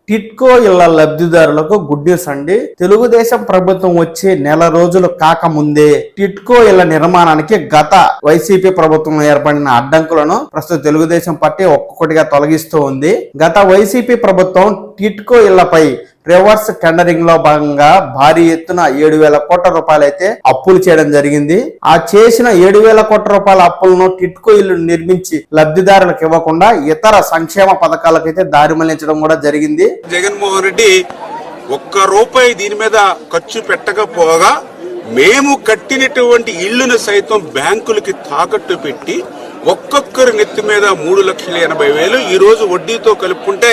టిట్కో ఇళ్ల లబ్ధిదారులకు good news అండి. తెలుగుదేశం ప్రభుత్వం వచ్చి నెల రోజులు కాకముందే టిట్కో ఇళ్ల నిర్మాణానికి గత వైసీపీ ప్రభుత్వం ఏర్పడిన అడ్డంకులను ప్రస్తుతం తెలుగుదేశం పార్టీ ఒక్కొక్కటిగా తొలగిస్తూ ఉంది. గత వైసీపీ ప్రభుత్వం టిట్కో ఇళ్లపై రివర్స్ టెండరింగ్ లో భాగంగా భారీ ఎత్తున 7,000 కోట్ల రూపాయలు అయితే అప్పులు చేయడం జరిగింది. ఆ చేసిన 7,000 కోట్ల రూపాయల అప్పులను టిట్కో ఇల్లు నిర్మించి లబ్ధిదారులకు ఇవ్వకుండా ఇతర సంక్షేమ పథకాలకైతే దారి మళ్లించడం కూడా జరిగింది. జగన్మోహన్ రెడ్డి ఒక్క రూపాయి దీని మీద ఖర్చు పెట్టకపోగా మేము కట్టినటువంటి ఇళ్లను సైతం బ్యాంకులకి తాకట్టు పెట్టి ఒక్కొక్కరి నెత్తి మీద 3,80,000 ఈ రోజు వడ్డీతో కలుపుకుంటే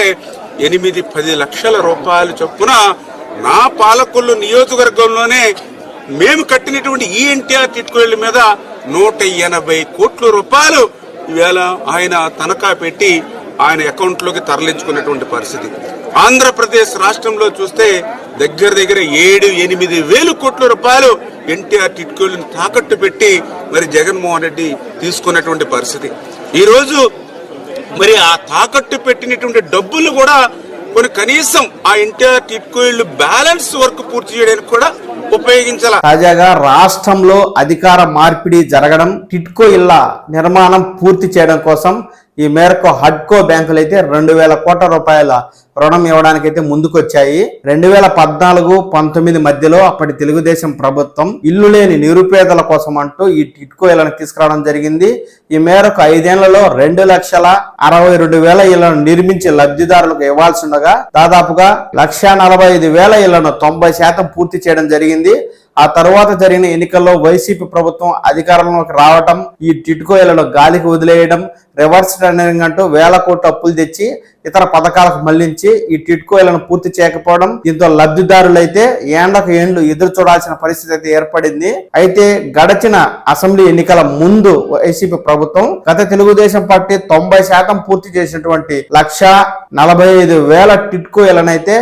8-10 లక్షల రూపాయల చొప్పున నా పాలకొల్లు నియోజకవర్గంలోనే మేము కట్టినటువంటి ఎన్టీఆర్ టిట్కో ఇళ్ల మీద 180 కోట్ల రూపాయలు ఈవేళ ఆయన తనఖా పెట్టి ఆయన అకౌంట్ లోకి తరలించుకున్నటువంటి పరిస్థితి. ఆంధ్రప్రదేశ్ రాష్ట్రంలో చూస్తే దగ్గర 7-8 వేల కోట్ల రూపాయలు ఎన్టీఆర్ టిట్కోలను తాకట్టు పెట్టి మరి జగన్మోహన్ రెడ్డి తీసుకున్నటువంటి పరిస్థితి. ఈ రోజు మరి ఆ తాకట్టు పెట్టినటువంటి డబ్బులు కూడా కొన్ని కనీసం ఆ ఎన్టీఆర్ టిట్కో ఇళ్లు బ్యాలెన్స్ వర్క్ పూర్తి చేయడానికి కూడా ఉపయోగించాల. తాజాగా రాష్ట్రంలో అధికార మార్పిడి జరగడం, టిట్కో ఇళ్ల నిర్మాణం పూర్తి చేయడం కోసం ఈ మేరకు హడ్కో బ్యాంకులు అయితే 2,000 కోట్ల రూపాయల రుణం ఇవ్వడానికి అయితే ముందుకొచ్చాయి. 2014-19 మధ్యలో అప్పటి తెలుగుదేశం ప్రభుత్వం ఇల్లు లేని నిరుపేదల కోసం అంటూ ఈ టిట్కో ఇళ్లను తీసుకురావడం జరిగింది. ఈ మేరకు 5 ఏళ్లలో 2,62,000 ఇళ్లను నిర్మించి లబ్ధిదారులకు ఇవ్వాల్సి ఉండగా దాదాపుగా 1,45,000 ఇళ్లను 90% పూర్తి చేయడం జరిగింది. ఆ తర్వాత జరిగిన ఎన్నికల్లో వైసీపీ ప్రభుత్వం అధికారంలోకి రావటం, ఈ టిట్కో ఇళ్లను గాలికి వదిలేయడం, రివర్స్ టెండరింగ్ అంటూ 1,000 కోట్ల అప్పులు తెచ్చి ఇతర పథకాలకు మళ్లించి ఈ టిట్కో ఇళ్లను పూర్తి చేయకపోవడం, దీంతో లబ్ధిదారులైతే ఏండ్లకు ఏండ్లు ఎదురు చూడాల్సిన పరిస్థితి అయితే ఏర్పడింది. అయితే గడచిన అసెంబ్లీ ఎన్నికల ముందు వైసీపీ ప్రభుత్వం గత తెలుగుదేశం పార్టీ 90% పూర్తి చేసినటువంటి 1,45,000 టిట్కో ఇళ్లనైతే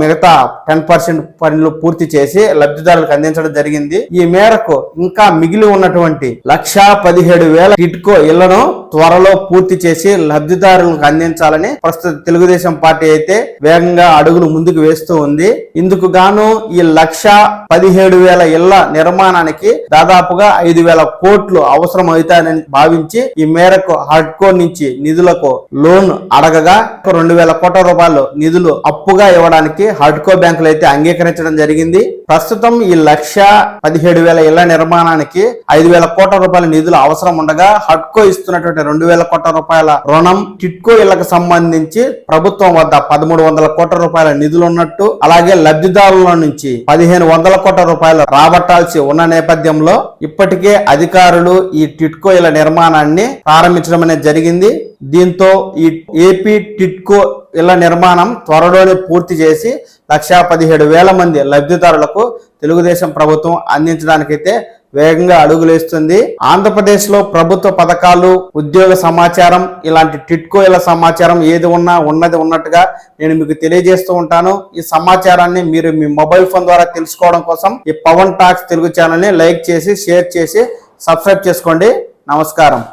మిగతా 10% పనులు పూర్తి చేసి లబ్ధిదారులకు అందించడం జరిగింది. ఈ మేరకు ఇంకా మిగిలి ఉన్నటువంటి 1,17,000 టిట్కో ఇళ్లను త్వరలో పూర్తి చేసి లబ్ధిదారులకు అందించాలని ప్రస్తుత తెలుగుదేశం పార్టీ అయితే వేగంగా అడుగులు ముందుకు వేస్తూ ఉంది. ఇందుకు గాను ఈ 1,17,000 ఇళ్ల నిర్మాణానికి దాదాపుగా 5,000 కోట్లు అవసరం అవుతాయని భావించి ఈ మేరకు హడ్కో నుంచి నిధులకు లోన్ అడగగా 2,000 కోట్ల రూపాయలు నిధులు అప్పుగా ఇవ్వడానికి హడ్కో బ్యాంకులు అయితే అంగీకరించడం జరిగింది. ప్రస్తుతం ఈ 1,17,000 ఇళ్ల నిర్మాణానికి 5,000 కోట్ల రూపాయల నిధులు అవసరం ఉండగా హడ్కో ఇస్తున్నటువంటి 2,000 కోట్ల రూపాయల రుణం టిట్కో ఇళ్లకు సంబంధించి ప్రభుత్వం వద్ద 1,300 కోట్ల రూపాయల నిధులు ఉన్నట్టు, అలాగే లబ్ధిదారుల నుంచి 1,500 కోట్ల రూపాయలు రాబట్టాల్సి ఉన్న నేపథ్యంలో ఇప్పటికే అధికారులు ఈ టిట్కో ఇళ్ల నిర్మాణాన్ని ప్రారంభించడం అనేది జరిగింది. దీంతో ఈ ఏపీ టిట్కో ఇళ్ల నిర్మాణం త్వరలోనే పూర్తి చేసి 1,17,000 మంది లబ్ధిదారులకు తెలుగుదేశం ప్రభుత్వం అందించడానికైతే వేగంగా అడుగులేస్తుంది. ఆంధ్రప్రదేశ్ లో ప్రభుత్వ పథకాలు, ఉద్యోగ సమాచారం, ఇలాంటి టిట్కో ఇళ్ల సమాచారం ఏది ఉన్నా ఉన్నది ఉన్నట్టుగా నేను మీకు తెలియజేస్తూ ఉంటాను. ఈ సమాచారాన్ని మీరు మీ మొబైల్ ఫోన్ ద్వారా తెలుసుకోవడం కోసం ఈ పవన్ టాక్స్ తెలుగు ఛానల్ ని లైక్ చేసి, షేర్ చేసి, సబ్స్క్రైబ్ చేసుకోండి. నమస్కారం.